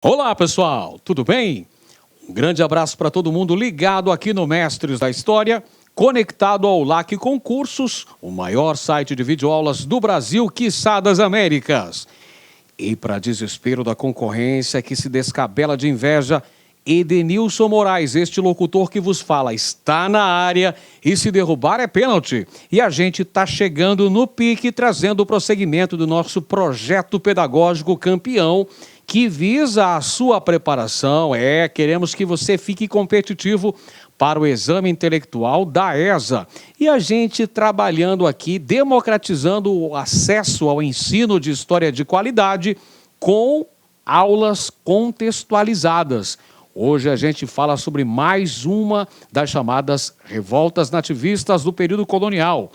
Olá, pessoal, tudo bem? Um grande abraço para todo mundo ligado aqui no Mestres da História, conectado ao LAC Concursos, o maior site de videoaulas do Brasil, quiçá das Américas. E para desespero da concorrência que se descabela de inveja, Edenilson Moraes, este locutor que vos fala, está na área e se derrubar é pênalti. E a gente está chegando no pique, trazendo o prosseguimento do nosso projeto pedagógico campeão, que visa a sua preparação. Queremos que você fique competitivo para o exame intelectual da ESA. E a gente trabalhando aqui, democratizando o acesso ao ensino de história de qualidade com aulas contextualizadas. Hoje a gente fala sobre mais uma das chamadas revoltas nativistas do período colonial.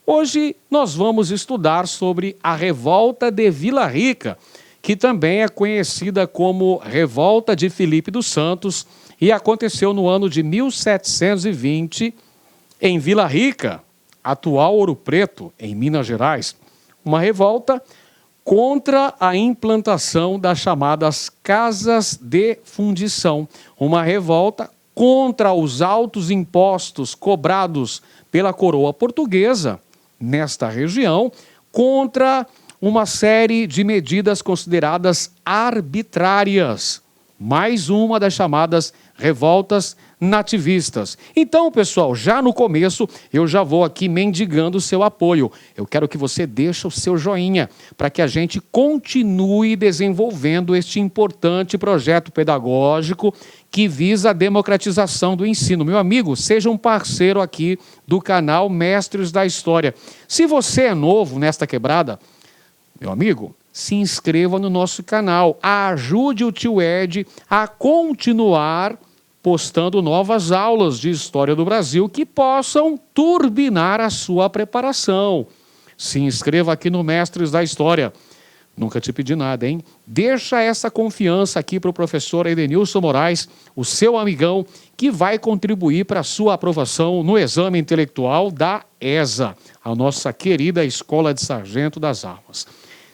Hoje nós vamos estudar sobre a revolta de Vila Rica, que também é conhecida como Revolta de Felipe dos Santos, e aconteceu no ano de 1720 em Vila Rica, atual Ouro Preto, em Minas Gerais. Uma revolta contra a implantação das chamadas casas de fundição. Uma revolta contra os altos impostos cobrados pela coroa portuguesa nesta região, contra uma série de medidas consideradas arbitrárias. Mais uma das chamadas revoltas nativistas. Então, pessoal, já no começo, eu já vou aqui mendigando o seu apoio. Eu quero que você deixe o seu joinha para que a gente continue desenvolvendo este importante projeto pedagógico que visa a democratização do ensino. Meu amigo, seja um parceiro aqui do canal Mestres da História. Se você é novo nesta quebrada, meu amigo, se inscreva no nosso canal, ajude o tio Ed a continuar postando novas aulas de História do Brasil que possam turbinar a sua preparação. Se inscreva aqui no Mestres da História. Nunca te pedi nada, hein? Deixa essa confiança aqui para o professor Edenilson Moraes, o seu amigão, que vai contribuir para a sua aprovação no exame intelectual da ESA, a nossa querida Escola de Sargento das Armas.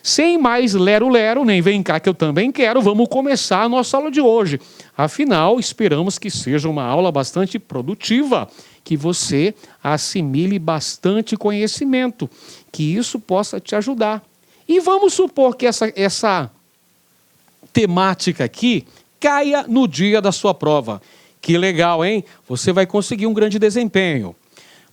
Sem mais lero-lero, nem vem cá que eu também quero, vamos começar a nossa aula de hoje. Afinal, esperamos que seja uma aula bastante produtiva, que você assimile bastante conhecimento, que isso possa te ajudar. E vamos supor que essa temática aqui caia no dia da sua prova. Que legal, hein? Você vai conseguir um grande desempenho.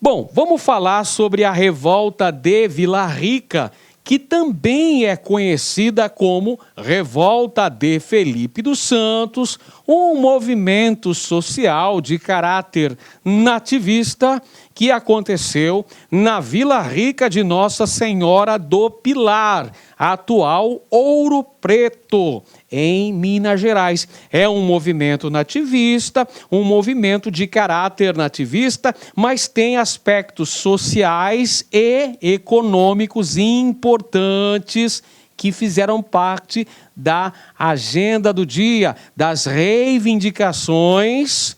Bom, vamos falar sobre a revolta de Vila Rica, que também é conhecida como Revolta de Felipe dos Santos, um movimento social de caráter nativista que aconteceu na Vila Rica de Nossa Senhora do Pilar, atual Ouro Preto, em Minas Gerais. É um movimento nativista, um movimento de caráter nativista, mas tem aspectos sociais e econômicos importantes que fizeram parte da agenda do dia, das reivindicações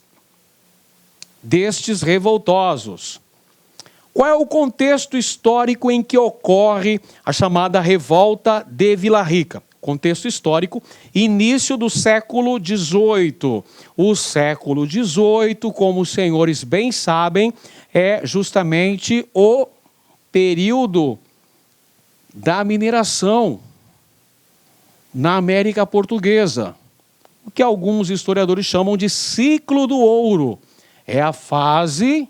destes revoltosos. Qual é o contexto histórico em que ocorre a chamada Revolta de Vila Rica? Contexto histórico, início do século XVIII. O século XVIII, como os senhores bem sabem, é justamente o período da mineração na América Portuguesa, o que alguns historiadores chamam de ciclo do ouro. É a fase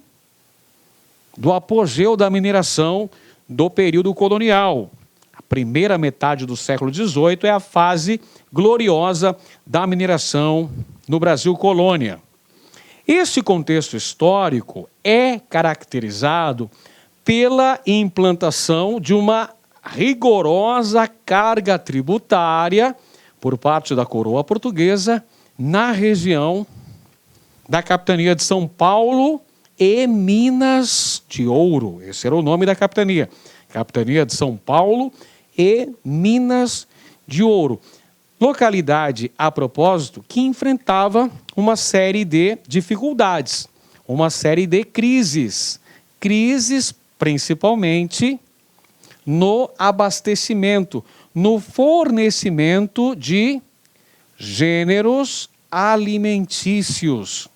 do apogeu da mineração do período colonial. A primeira metade do século XVIII é a fase gloriosa da mineração no Brasil colônia. Esse contexto histórico é caracterizado pela implantação de uma rigorosa carga tributária por parte da coroa portuguesa na região da capitania de São Paulo e Minas de Ouro. Esse era o nome da capitania. Capitania de São Paulo e Minas de Ouro. Localidade, a propósito, que enfrentava uma série de dificuldades, uma série de crises. Crises, principalmente, no abastecimento, no fornecimento de gêneros alimentícios.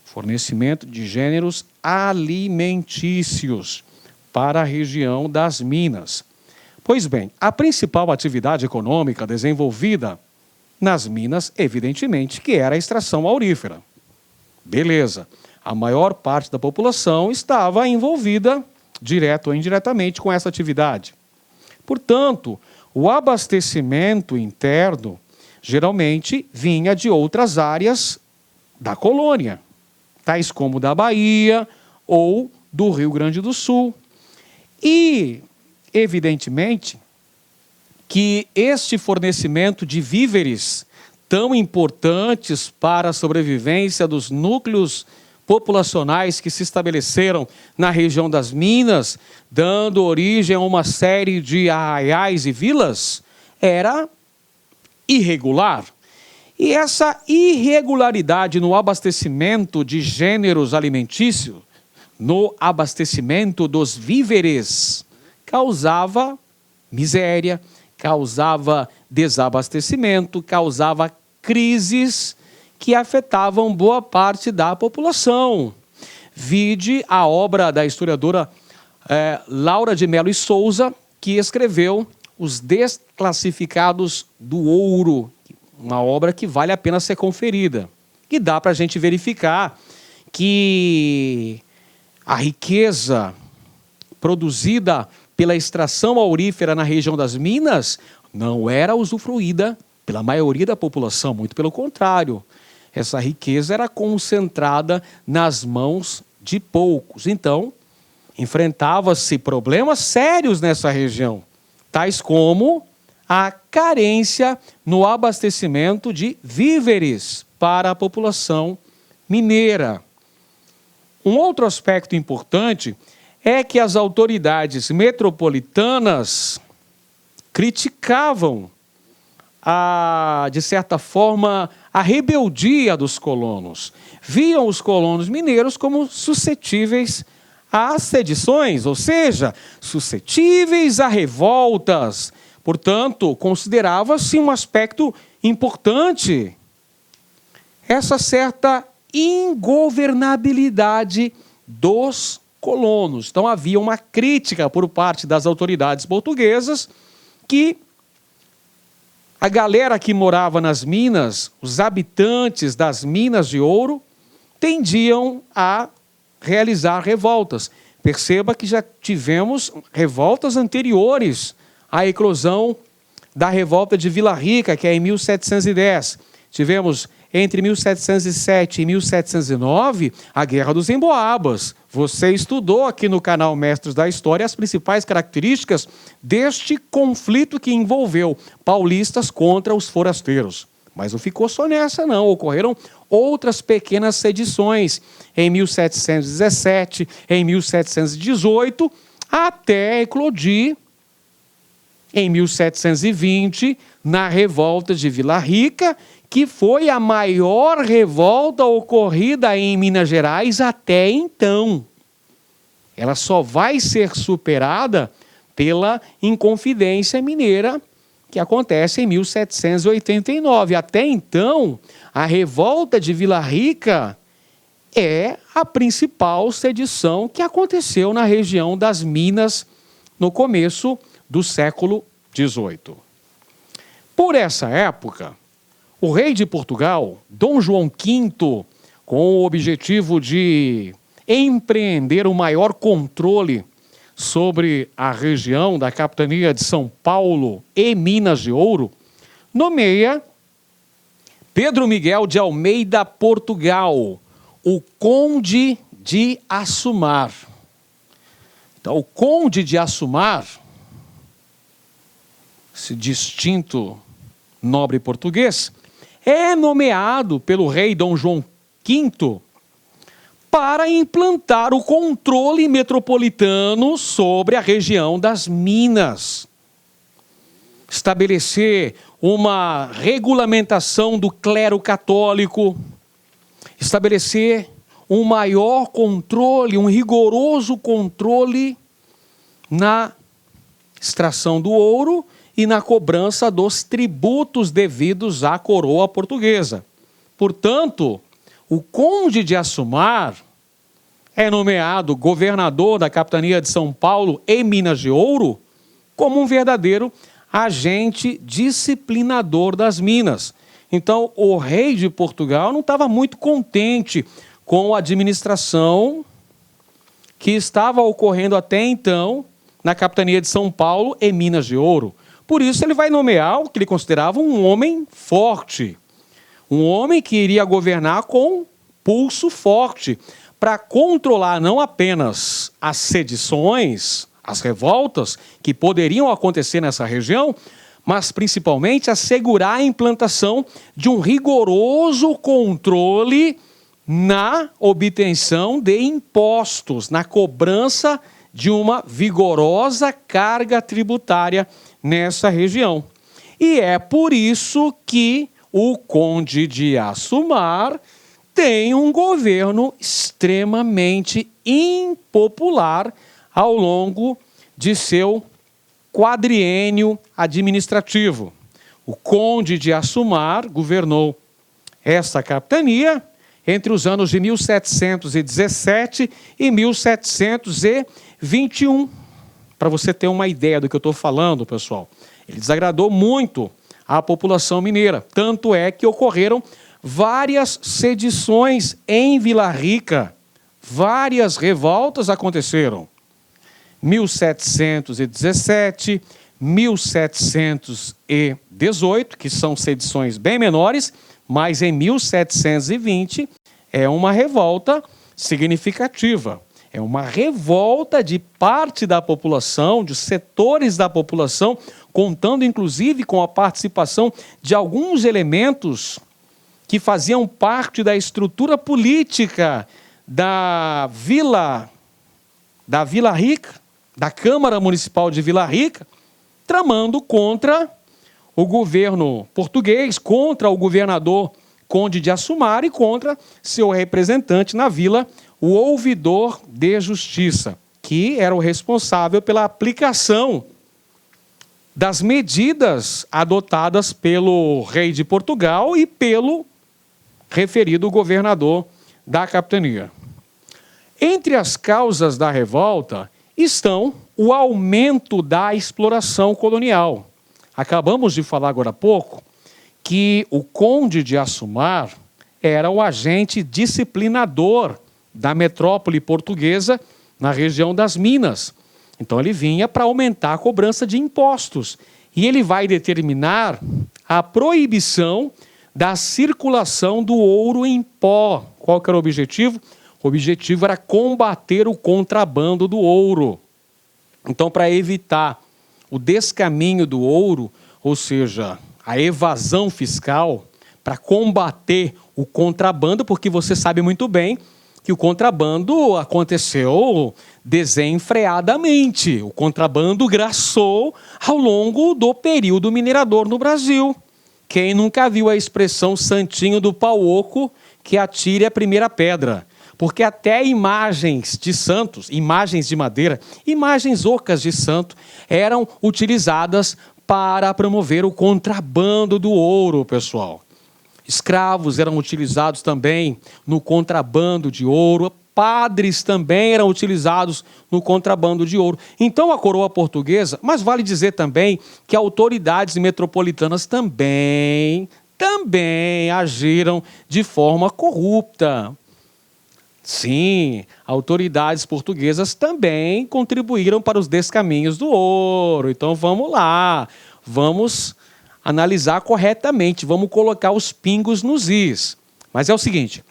Fornecimento de gêneros alimentícios para a região das minas. Pois bem, a principal atividade econômica desenvolvida nas minas, evidentemente, que era a extração aurífera. Beleza. A maior parte da população estava envolvida, direto ou indiretamente, com essa atividade. Portanto, o abastecimento interno geralmente vinha de outras áreas da colônia, tais como da Bahia ou do Rio Grande do Sul. E, evidentemente, que este fornecimento de víveres tão importantes para a sobrevivência dos núcleos populacionais que se estabeleceram na região das minas, dando origem a uma série de arraiais e vilas, era irregular. E essa irregularidade no abastecimento de gêneros alimentícios, no abastecimento dos víveres, causava miséria, causava desabastecimento, causava crises que afetavam boa parte da população. Vide a obra da historiadora Laura de Melo e Souza, que escreveu Os Desclassificados do Ouro, uma obra que vale a pena ser conferida. E dá para a gente verificar que a riqueza produzida pela extração aurífera na região das minas não era usufruída pela maioria da população, muito pelo contrário. Essa riqueza era concentrada nas mãos de poucos. Então, enfrentava-se problemas sérios nessa região, tais como a carência no abastecimento de víveres para a população mineira. Um outro aspecto importante é que as autoridades metropolitanas criticavam, de certa forma, a rebeldia dos colonos. Viam os colonos mineiros como suscetíveis a sedições, ou seja, suscetíveis a revoltas. Portanto, considerava-se um aspecto importante essa certa ingovernabilidade dos colonos. Então havia uma crítica por parte das autoridades portuguesas que a galera que morava nas minas, os habitantes das minas de ouro, tendiam a realizar revoltas. Perceba que já tivemos revoltas anteriores à eclosão da revolta de Vila Rica, que é em 1710. Tivemos entre 1707 e 1709 a Guerra dos Emboabas. Você estudou aqui no canal Mestres da História as principais características deste conflito que envolveu paulistas contra os forasteiros. Mas não ficou só nessa, não. Ocorreram outras pequenas sedições em 1717, em 1718, até eclodir em 1720, na revolta de Vila Rica, que foi a maior revolta ocorrida em Minas Gerais até então. Ela só vai ser superada pela Inconfidência Mineira, que acontece em 1789. Até então, a revolta de Vila Rica é a principal sedição que aconteceu na região das Minas no começo do século XVIII. Por essa época, o rei de Portugal, Dom João V, com o objetivo de empreender o maior controle sobre a região da capitania de São Paulo e Minas de Ouro, nomeia Pedro Miguel de Almeida Portugal, o Conde de Assumar. Então, o Conde de Assumar, esse distinto nobre português, é nomeado pelo rei Dom João V para implantar o controle metropolitano sobre a região das minas, estabelecer uma regulamentação do clero católico, estabelecer um maior controle, um rigoroso controle na extração do ouro e na cobrança dos tributos devidos à coroa portuguesa. Portanto, o conde de Assumar é nomeado governador da capitania de São Paulo e Minas de Ouro como um verdadeiro agente disciplinador das minas. Então, o rei de Portugal não estava muito contente com a administração que estava ocorrendo até então na capitania de São Paulo e Minas de Ouro. Por isso, ele vai nomear o que ele considerava um homem forte, um homem que iria governar com pulso forte, para controlar não apenas as sedições, as revoltas que poderiam acontecer nessa região, mas principalmente assegurar a implantação de um rigoroso controle na obtenção de impostos, na cobrança de uma vigorosa carga tributária nessa região. E é por isso que o conde de Assumar tem um governo extremamente impopular ao longo de seu quadriênio administrativo. O conde de Assumar governou esta capitania entre os anos de 1717 e 1721. Para você ter uma ideia do que eu estou falando, pessoal, ele desagradou muito a população mineira. Tanto é que ocorreram várias sedições em Vila Rica, várias revoltas aconteceram. 1717, 1718, que são sedições bem menores, mas em 1720 é uma revolta significativa. É uma revolta de parte da população, de setores da população, contando inclusive com a participação de alguns elementos que faziam parte da estrutura política da Vila Rica, da Câmara Municipal de Vila Rica, tramando contra o governo português, contra o governador Conde de Assumar e contra seu representante na vila, o ouvidor de justiça, que era o responsável pela aplicação das medidas adotadas pelo rei de Portugal e pelo referido governador da capitania. Entre as causas da revolta estão o aumento da exploração colonial. Acabamos de falar agora há pouco que o conde de Assumar era o agente disciplinador da metrópole portuguesa na região das Minas. Então ele vinha para aumentar a cobrança de impostos. E ele vai determinar a proibição da circulação do ouro em pó. Qual que era o objetivo? O objetivo era combater o contrabando do ouro. Então, para evitar o descaminho do ouro, ou seja, a evasão fiscal, para combater o contrabando, porque você sabe muito bem que o contrabando aconteceu desenfreadamente. O contrabando graçou ao longo do período minerador no Brasil. Quem nunca viu a expressão santinho do pau oco que atire a primeira pedra? Porque até imagens de santos, imagens de madeira, imagens ocas de santo, eram utilizadas para promover o contrabando do ouro, pessoal. Escravos eram utilizados também no contrabando de ouro, padres também eram utilizados no contrabando de ouro. Então a coroa portuguesa, mas vale dizer também que autoridades metropolitanas também agiram de forma corrupta. Sim, autoridades portuguesas também contribuíram para os descaminhos do ouro. Então vamos lá, vamos analisar corretamente, vamos colocar os pingos nos is. Mas é o seguinte,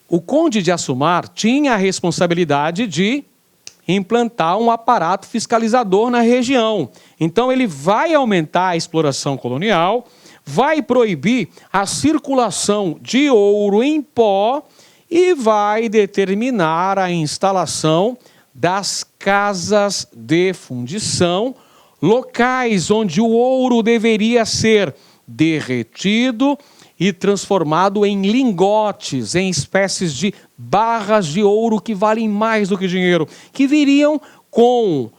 o conde de Assumar tinha a responsabilidade de implantar um aparato fiscalizador na região. Então ele vai aumentar a exploração colonial, vai proibir a circulação de ouro em pó e vai determinar a instalação das casas de fundição, locais onde o ouro deveria ser derretido e transformado em lingotes, em espécies de barras de ouro que valem mais do que dinheiro, que viriam com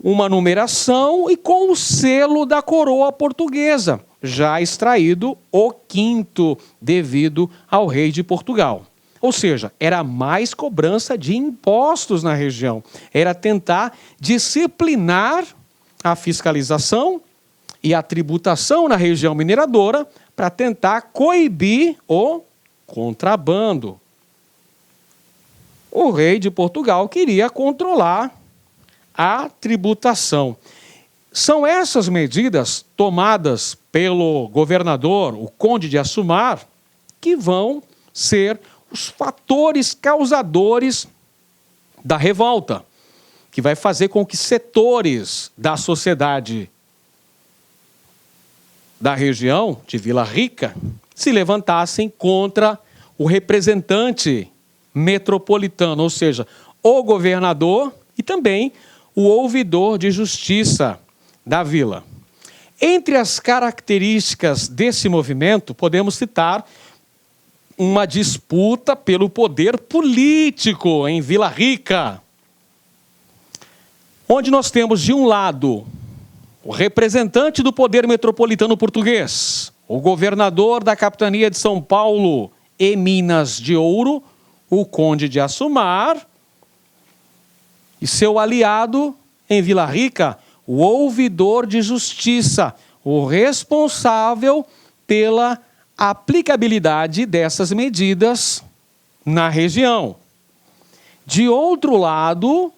uma numeração e com o selo da coroa portuguesa, já extraído o quinto devido ao rei de Portugal. Ou seja, era mais cobrança de impostos na região. Era tentar disciplinar a fiscalização e a tributação na região mineradora para tentar coibir o contrabando. O rei de Portugal queria controlar a tributação. São essas medidas tomadas pelo governador, o Conde de Assumar, que vão ser os fatores causadores da revolta, que vai fazer com que setores da sociedade da região de Vila Rica se levantassem contra o representante metropolitano, ou seja, o governador e também o ouvidor de justiça da vila. Entre as características desse movimento, podemos citar uma disputa pelo poder político em Vila Rica, onde nós temos, de um lado, o representante do poder metropolitano português, o governador da capitania de São Paulo e Minas de Ouro, o Conde de Assumar, e seu aliado em Vila Rica, o ouvidor de justiça, o responsável pela aplicabilidade dessas medidas na região. De outro lado,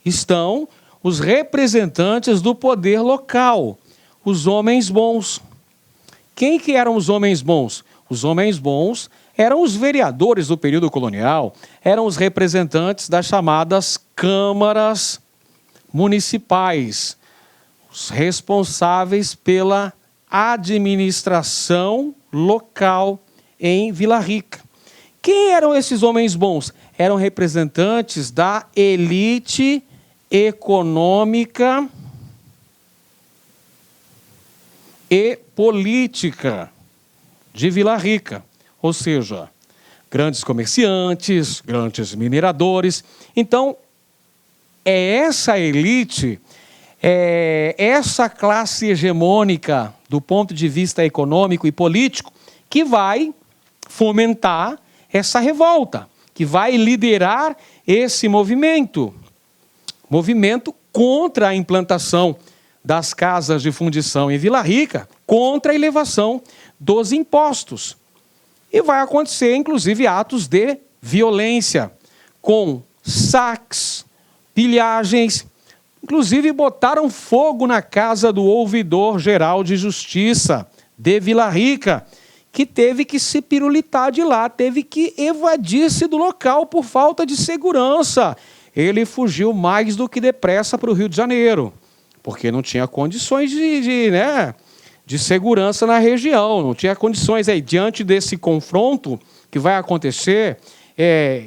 estão os representantes do poder local, os homens bons. Quem que eram os homens bons? Os homens bons eram os vereadores do período colonial, eram os representantes das chamadas câmaras municipais, os responsáveis pela administração local em Vila Rica. Quem eram esses homens bons? Eram representantes da elite econômica e política de Vila Rica, ou seja, grandes comerciantes, grandes mineradores. Então, é essa elite, essa classe hegemônica do ponto de vista econômico e político que vai fomentar essa revolta, que vai liderar esse movimento contra a implantação das casas de fundição em Vila Rica, contra a elevação dos impostos. E vai acontecer, inclusive, atos de violência, com saques, pilhagens. Inclusive, botaram fogo na casa do ouvidor-geral de justiça de Vila Rica, que teve que se pirulitar de lá, teve que evadir-se do local por falta de segurança. Ele fugiu mais do que depressa para o Rio de Janeiro, porque não tinha condições de segurança na região, não tinha condições aí, diante desse confronto que vai acontecer,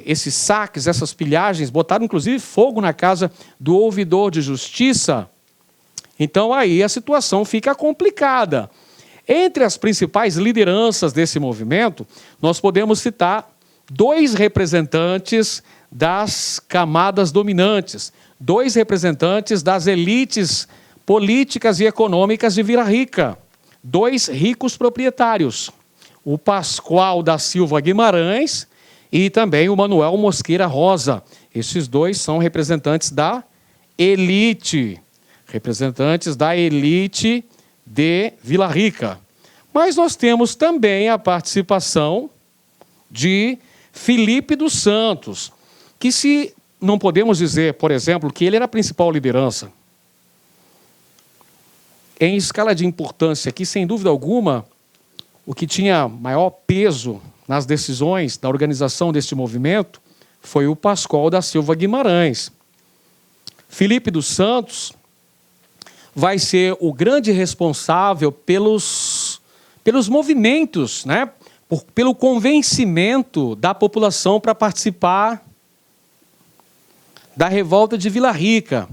esses saques, essas pilhagens, botaram inclusive fogo na casa do ouvidor de justiça. Então aí a situação fica complicada. Entre as principais lideranças desse movimento, nós podemos citar dois representantes das camadas dominantes, dois representantes das elites políticas e econômicas de Vila Rica, dois ricos proprietários, o Pascoal da Silva Guimarães e também o Manuel Mosqueira Rosa. Esses dois são representantes da elite de Vila Rica. Mas nós temos também a participação de Felipe dos Santos, que se não podemos dizer, por exemplo, que ele era a principal liderança. Em escala de importância aqui, sem dúvida alguma, o que tinha maior peso nas decisões da organização deste movimento foi o Pascoal da Silva Guimarães. Felipe dos Santos vai ser o grande responsável pelos movimentos, pelo convencimento da população para participar da revolta de Vila Rica.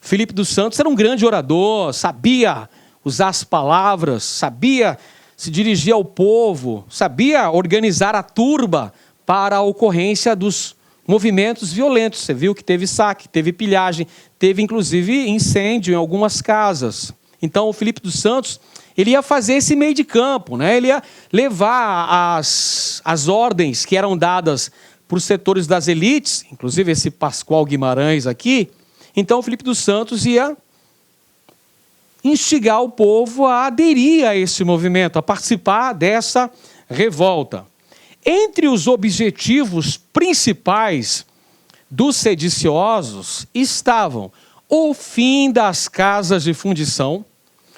Felipe dos Santos era um grande orador, sabia usar as palavras, sabia se dirigir ao povo, sabia organizar a turba para a ocorrência dos movimentos violentos. Você viu que teve saque, teve pilhagem, teve inclusive incêndio em algumas casas. Então o Filipe dos Santos, ele ia fazer esse meio de campo, né? Ele ia levar as ordens que eram dadas para os setores das elites, inclusive esse Pascoal Guimarães aqui. Então o Filipe dos Santos ia instigar o povo a aderir a esse movimento, a participar dessa revolta. Entre os objetivos principais dos sediciosos estavam o fim das casas de fundição.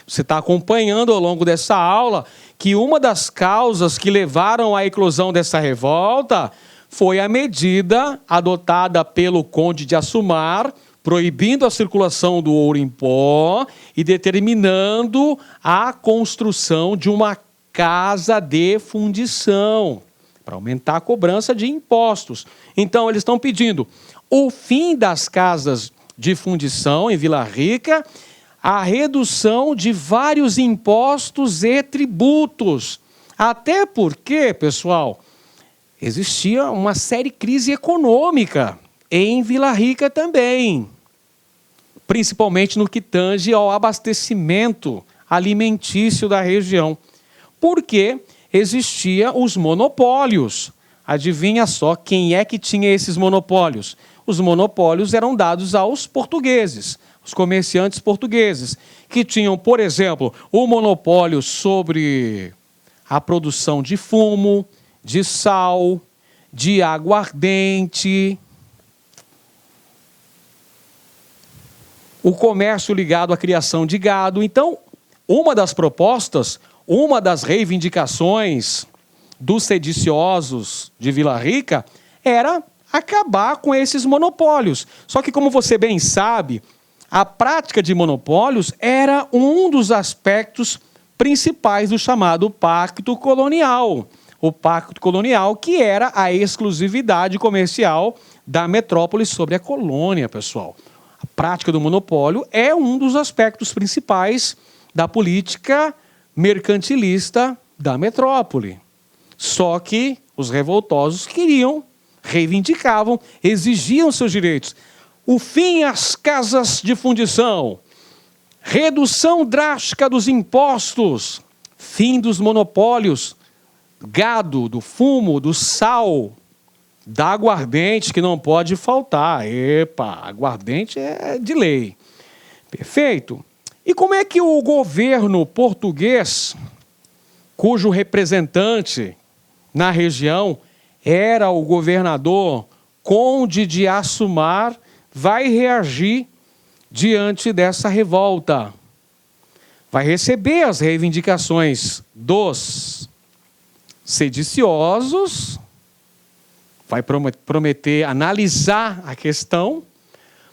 Você está acompanhando ao longo dessa aula que uma das causas que levaram à eclosão dessa revolta foi a medida adotada pelo Conde de Assumar, proibindo a circulação do ouro em pó e determinando a construção de uma casa de fundição, para aumentar a cobrança de impostos. Então, eles estão pedindo o fim das casas de fundição em Vila Rica, a redução de vários impostos e tributos. Até porque, pessoal, existia uma séria crise econômica em Vila Rica também, principalmente no que tange ao abastecimento alimentício da região, porque existiam os monopólios. Adivinha só quem é que tinha esses monopólios? Os monopólios eram dados aos portugueses, os comerciantes portugueses, que tinham, por exemplo, o monopólio sobre a produção de fumo, de sal, de aguardente, o comércio ligado à criação de gado. Então, uma das propostas, uma das reivindicações dos sediciosos de Vila Rica era acabar com esses monopólios. Só que, como você bem sabe, a prática de monopólios era um dos aspectos principais do chamado Pacto Colonial. O Pacto Colonial, que era a exclusividade comercial da metrópole sobre a colônia, pessoal. A prática do monopólio é um dos aspectos principais da política mercantilista da metrópole. Só que os revoltosos queriam, reivindicavam, exigiam seus direitos. O fim às casas de fundição, redução drástica dos impostos, fim dos monopólios, gado, do fumo, do sal, da aguardente, que não pode faltar. Epa, aguardente é de lei. Perfeito. E como é que o governo português, cujo representante na região era o governador Conde de Assumar, vai reagir diante dessa revolta? Vai receber as reivindicações dos sediciosos, vai prometer analisar a questão,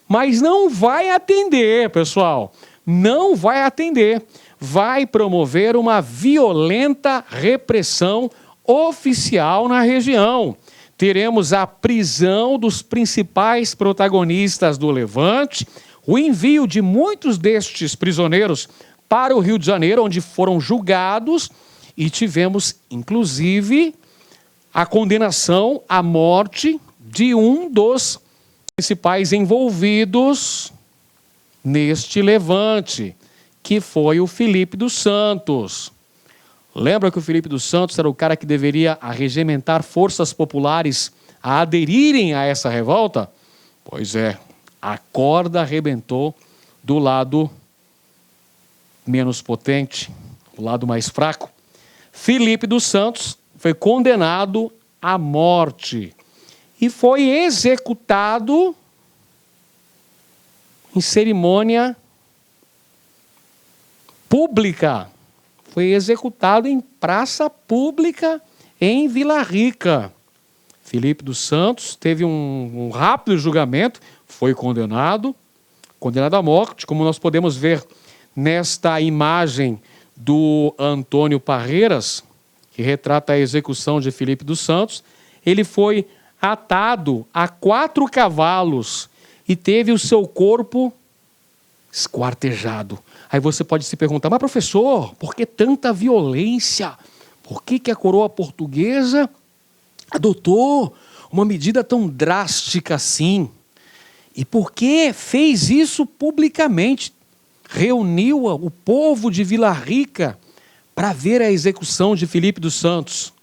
mas não vai atender, pessoal. Não vai atender. Vai promover uma violenta repressão oficial na região. Teremos a prisão dos principais protagonistas do levante, o envio de muitos destes prisioneiros para o Rio de Janeiro, onde foram julgados, e tivemos, inclusive, a condenação à morte de um dos principais envolvidos neste levante, que foi o Filipe dos Santos. Lembra que o Filipe dos Santos era o cara que deveria arregimentar forças populares a aderirem a essa revolta? Pois é, a corda arrebentou do lado menos potente, o lado mais fraco. Filipe dos Santos foi condenado à morte e foi executado em cerimônia pública. Foi executado em praça pública em Vila Rica. Filipe dos Santos teve um rápido julgamento, foi condenado à morte, como nós podemos ver nesta imagem do Antônio Parreiras, que retrata a execução de Filipe dos Santos. Ele foi atado a 4 cavalos e teve o seu corpo esquartejado. Aí você pode se perguntar, mas professor, por que tanta violência? Por que a coroa portuguesa adotou uma medida tão drástica assim? E por que fez isso publicamente? Reuniu o povo de Vila Rica para ver a execução de Filipe dos Santos.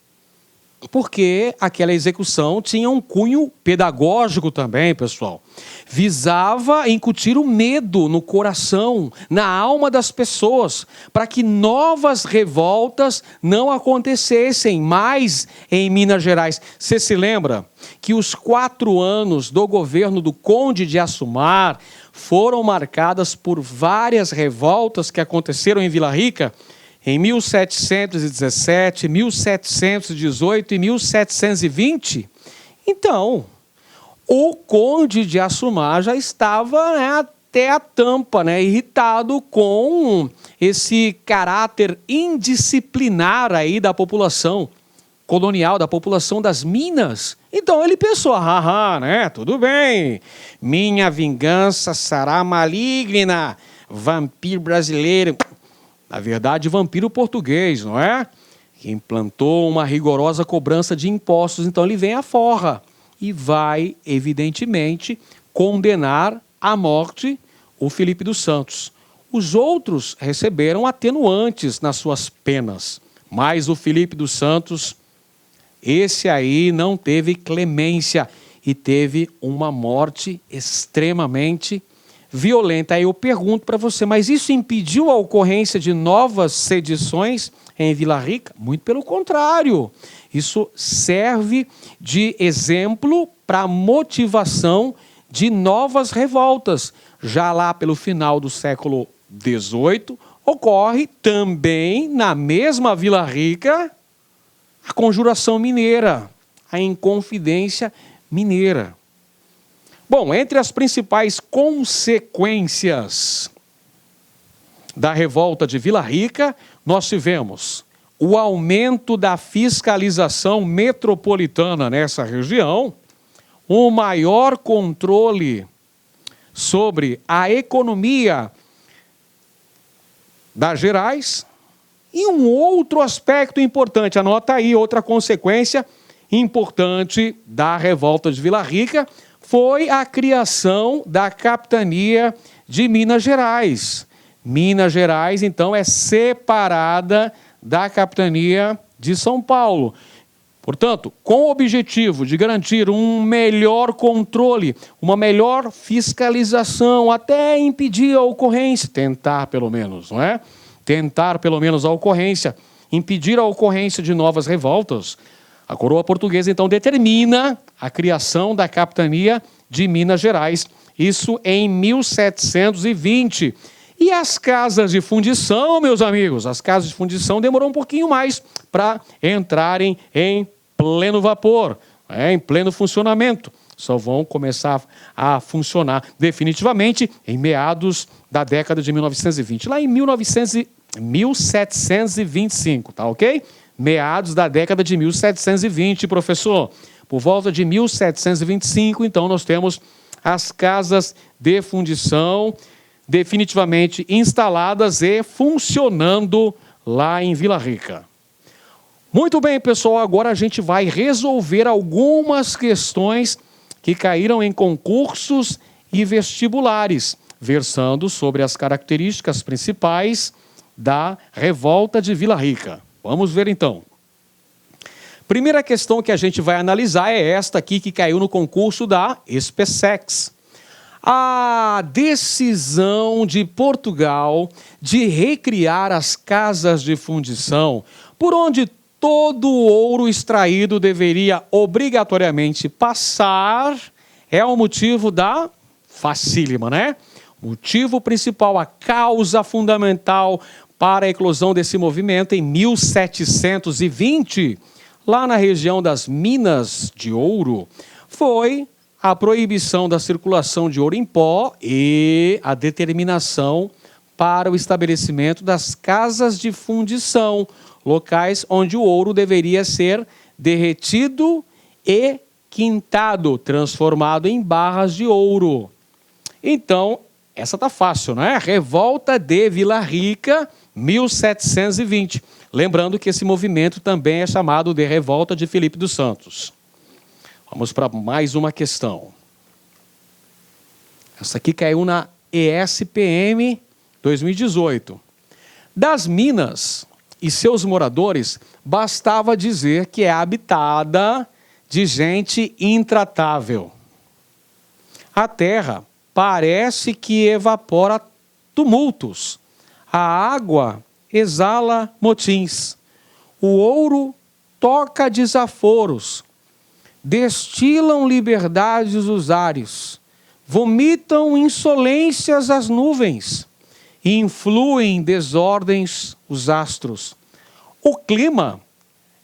Porque aquela execução tinha um cunho pedagógico também, pessoal. Visava incutir o medo no coração, na alma das pessoas, para que novas revoltas não acontecessem mais em Minas Gerais. Você se lembra que os 4 anos do governo do Conde de Assumar foram marcadas por várias revoltas que aconteceram em Vila Rica? Em 1717, 1718 e 1720, então, o Conde de Assumar já estava até a tampa, irritado com esse caráter indisciplinar aí da população colonial, da população das Minas. Então ele pensou, tudo bem, minha vingança será maligna, vampiro brasileiro. Na verdade, vampiro português, não é? Que implantou uma rigorosa cobrança de impostos. Então, ele vem à forra e vai, evidentemente, condenar à morte o Filipe dos Santos. Os outros receberam atenuantes nas suas penas. Mas o Filipe dos Santos, esse aí não teve clemência e teve uma morte extremamente violenta. Aí eu pergunto para você, mas isso impediu a ocorrência de novas sedições em Vila Rica? Muito pelo contrário. Isso serve de exemplo para a motivação de novas revoltas. Já lá pelo final do século XVIII, ocorre também na mesma Vila Rica a Conjuração Mineira, a Inconfidência Mineira. Bom, entre as principais consequências da revolta de Vila Rica, nós tivemos o aumento da fiscalização metropolitana nessa região, o maior controle sobre a economia das Gerais e um outro aspecto importante, anota aí, outra consequência importante da revolta de Vila Rica, foi a criação da capitania de Minas Gerais. Minas Gerais, então, é separada da capitania de São Paulo. Portanto, com o objetivo de garantir um melhor controle, uma melhor fiscalização, até impedir a ocorrência, tentar pelo menos, não é? Tentar pelo menos a ocorrência, impedir a ocorrência de novas revoltas. A coroa portuguesa, então, determina a criação da capitania de Minas Gerais, isso em 1720. E as casas de fundição, meus amigos, as casas de fundição demorou um pouquinho mais para entrarem em pleno vapor, em pleno funcionamento. Só vão começar a funcionar definitivamente em meados da década de 1920, lá em 1725, tá ok? Meados da década de 1720, professor. Por volta de 1725, então, nós temos as casas de fundição definitivamente instaladas e funcionando lá em Vila Rica. Muito bem, pessoal, agora a gente vai resolver algumas questões que caíram em concursos e vestibulares, versando sobre as características principais da revolta de Vila Rica. Vamos ver então. Primeira questão que a gente vai analisar é esta aqui que caiu no concurso da SpaceX. A decisão de Portugal de recriar as casas de fundição, por onde todo o ouro extraído deveria obrigatoriamente passar, é o motivo da facílima, né? Motivo principal, a causa fundamental para a eclosão desse movimento em 1720, lá na região das Minas de Ouro, foi a proibição da circulação de ouro em pó e a determinação para o estabelecimento das casas de fundição, locais onde o ouro deveria ser derretido e quintado, transformado em barras de ouro. Então, essa tá fácil, não é? Revolta de Vila Rica, 1720. Lembrando que esse movimento também é chamado de Revolta de Filipe dos Santos. Vamos para mais uma questão. Essa aqui caiu na ESPM 2018. Das Minas e seus moradores, bastava dizer que é habitada de gente intratável. A terra parece que evapora tumultos. A água exala motins. O ouro toca desaforos. Destilam liberdades os ares. Vomitam insolências as nuvens. E influem desordens os astros. O clima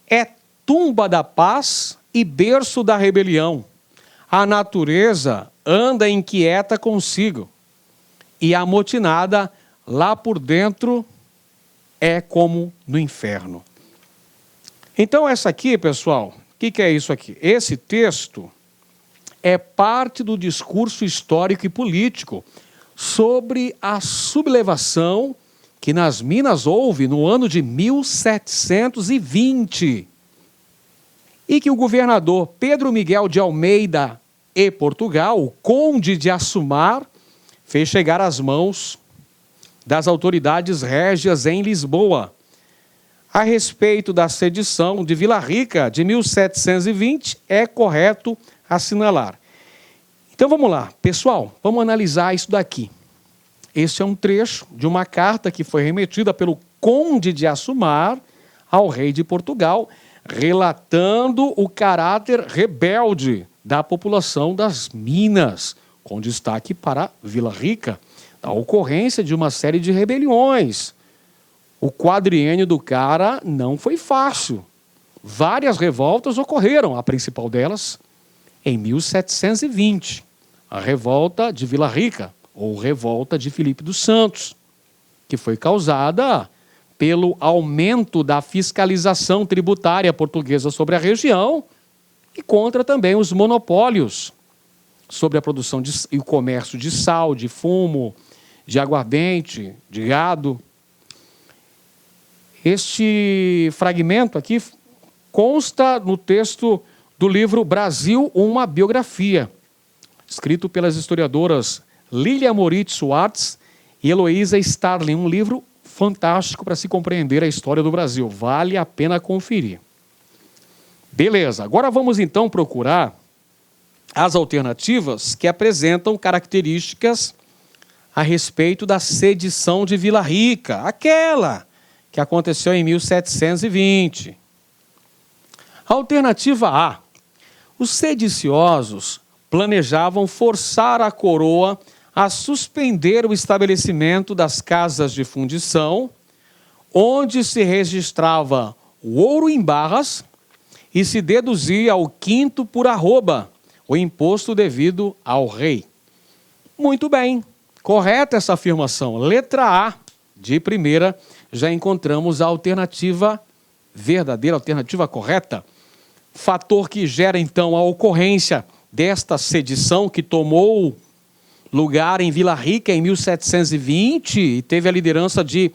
é tumba da paz e berço da rebelião. A natureza anda inquieta consigo. E a motinada lá por dentro é como no inferno. Então essa aqui, pessoal, o que é isso aqui? Esse texto é parte do discurso histórico e político sobre a sublevação que nas Minas houve no ano de 1720 e que o governador Pedro Miguel de Almeida e Portugal, o conde de Assumar, fez chegar às mãos das autoridades régias em Lisboa, a respeito da sedição de Vila Rica de 1720, é correto assinalar. Então vamos lá, pessoal, vamos analisar isso daqui. Este é um trecho de uma carta que foi remetida pelo conde de Assumar ao rei de Portugal, relatando o caráter rebelde da população das Minas, com destaque para Vila Rica, a ocorrência de uma série de rebeliões. O quadriênio do cara não foi fácil. Várias revoltas ocorreram, a principal delas em 1720, a revolta de Vila Rica, ou revolta de Filipe dos Santos, que foi causada pelo aumento da fiscalização tributária portuguesa sobre a região e contra também os monopólios sobre a produção e o comércio de sal, de fumo, de aguardente, de gado. Este fragmento aqui consta no texto do livro Brasil, uma biografia, escrito pelas historiadoras Lília Moritz Schwartz e Heloísa Starling, um livro fantástico para se compreender a história do Brasil. Vale a pena conferir. Beleza, agora vamos então procurar as alternativas que apresentam características a respeito da sedição de Vila Rica, aquela que aconteceu em 1720. Alternativa A. Os sediciosos planejavam forçar a coroa a suspender o estabelecimento das casas de fundição, onde se registrava o ouro em barras e se deduzia ao quinto por arroba, o imposto devido ao rei. Muito bem, correta essa afirmação. Letra A, de primeira, já encontramos a alternativa verdadeira, a alternativa correta. Fator que gera, então, a ocorrência desta sedição que tomou lugar em Vila Rica em 1720 e teve a liderança de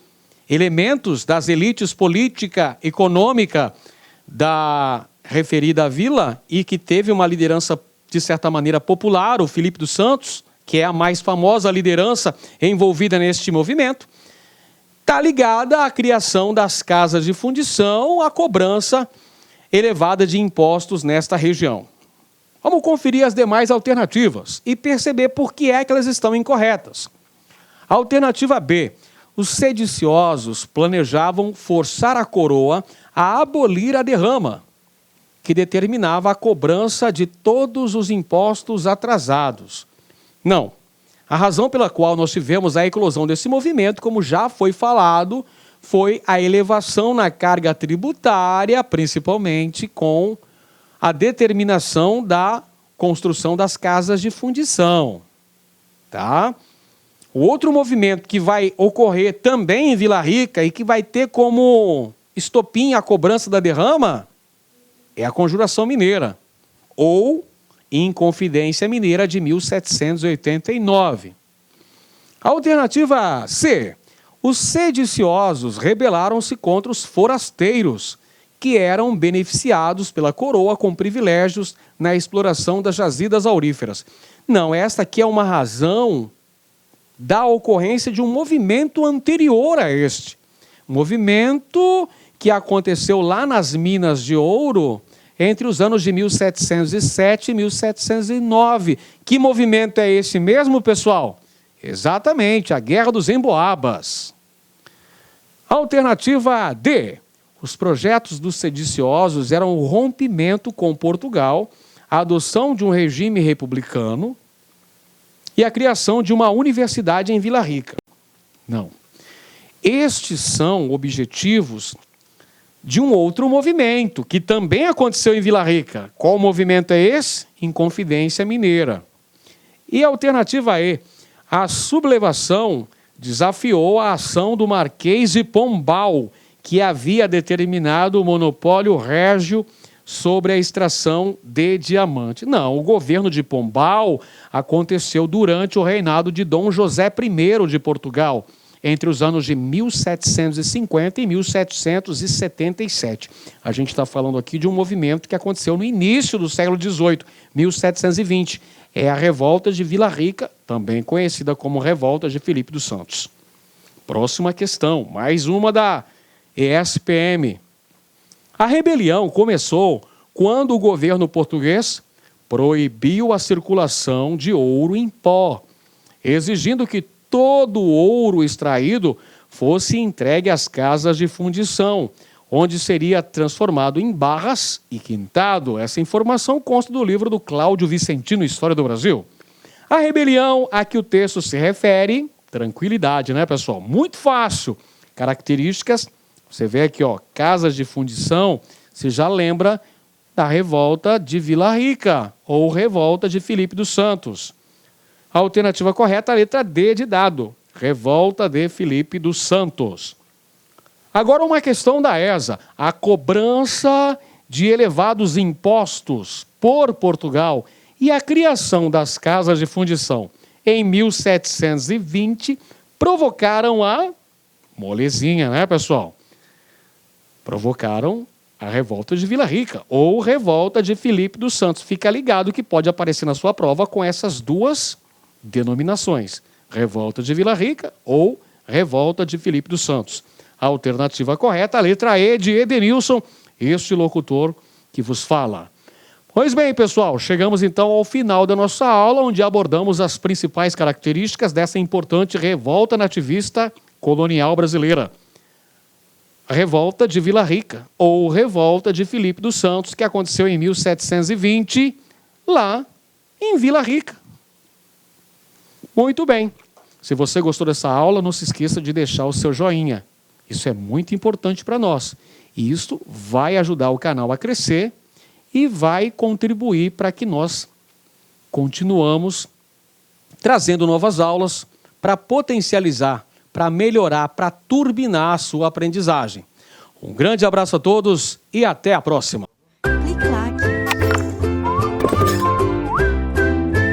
elementos das elites política, econômica da referida vila e que teve uma liderança, de certa maneira, popular, o Filipe dos Santos, que é a mais famosa liderança envolvida neste movimento, está ligada à criação das casas de fundição, à cobrança elevada de impostos nesta região. Vamos conferir as demais alternativas e perceber por que é que elas estão incorretas. Alternativa B. Os sediciosos planejavam forçar a coroa a abolir a derrama, que determinava a cobrança de todos os impostos atrasados. Não. A razão pela qual nós tivemos a eclosão desse movimento, como já foi falado, foi a elevação na carga tributária, principalmente com a determinação da construção das casas de fundição. Tá? O outro movimento que vai ocorrer também em Vila Rica e que vai ter como estopim a cobrança da derrama é a Conjuração Mineira, ou Inconfidência Mineira de 1789. Alternativa C. Os sediciosos rebelaram-se contra os forasteiros, que eram beneficiados pela coroa com privilégios na exploração das jazidas auríferas. Não, esta aqui é uma razão da ocorrência de um movimento anterior a este. Movimento que aconteceu lá nas minas de ouro entre os anos de 1707 e 1709. Que movimento é esse mesmo, pessoal? Exatamente, a Guerra dos Emboabas. Alternativa D. Os projetos dos sediciosos eram o rompimento com Portugal, a adoção de um regime republicano e a criação de uma universidade em Vila Rica. Não. Estes são objetivos de um outro movimento, que também aconteceu em Vila Rica. Qual movimento é esse? Inconfidência Mineira. E a alternativa E. A sublevação desafiou a ação do Marquês de Pombal, que havia determinado o monopólio régio sobre a extração de diamante. Não, o governo de Pombal aconteceu durante o reinado de Dom José I de Portugal, entre os anos de 1750 e 1777. A gente está falando aqui de um movimento que aconteceu no início do século XVIII, 1720. É a Revolta de Vila Rica, também conhecida como Revolta de Filipe dos Santos. Próxima questão, mais uma da ESPM. A rebelião começou quando o governo português proibiu a circulação de ouro em pó, exigindo que todo o ouro extraído fosse entregue às casas de fundição, onde seria transformado em barras e quintado. Essa informação consta do livro do Cláudio Vicentino, História do Brasil. A rebelião a que o texto se refere, tranquilidade, né, pessoal? Muito fácil. Características, você vê aqui, ó, casas de fundição, você já lembra da revolta de Vila Rica ou revolta de Filipe dos Santos. A alternativa correta, a letra D de dado. Revolta de Filipe dos Santos. Agora uma questão da ESA. A cobrança de elevados impostos por Portugal e a criação das casas de fundição em 1720 provocaram a molezinha, né, pessoal? Provocaram a revolta de Vila Rica ou revolta de Filipe dos Santos. Fica ligado que pode aparecer na sua prova com essas duas denominações. Revolta de Vila Rica ou revolta de Filipe dos Santos. A alternativa correta, a letra E de Edenilson, este locutor que vos fala. Pois bem, pessoal, chegamos então ao final da nossa aula, onde abordamos as principais características dessa importante revolta nativista colonial brasileira. A revolta de Vila Rica, ou revolta de Filipe dos Santos, que aconteceu em 1720, lá em Vila Rica. Muito bem. Se você gostou dessa aula, não se esqueça de deixar o seu joinha. Isso é muito importante para nós. E isso vai ajudar o canal a crescer e vai contribuir para que nós continuamos trazendo novas aulas para potencializar, para melhorar, para turbinar a sua aprendizagem. Um grande abraço a todos e até a próxima.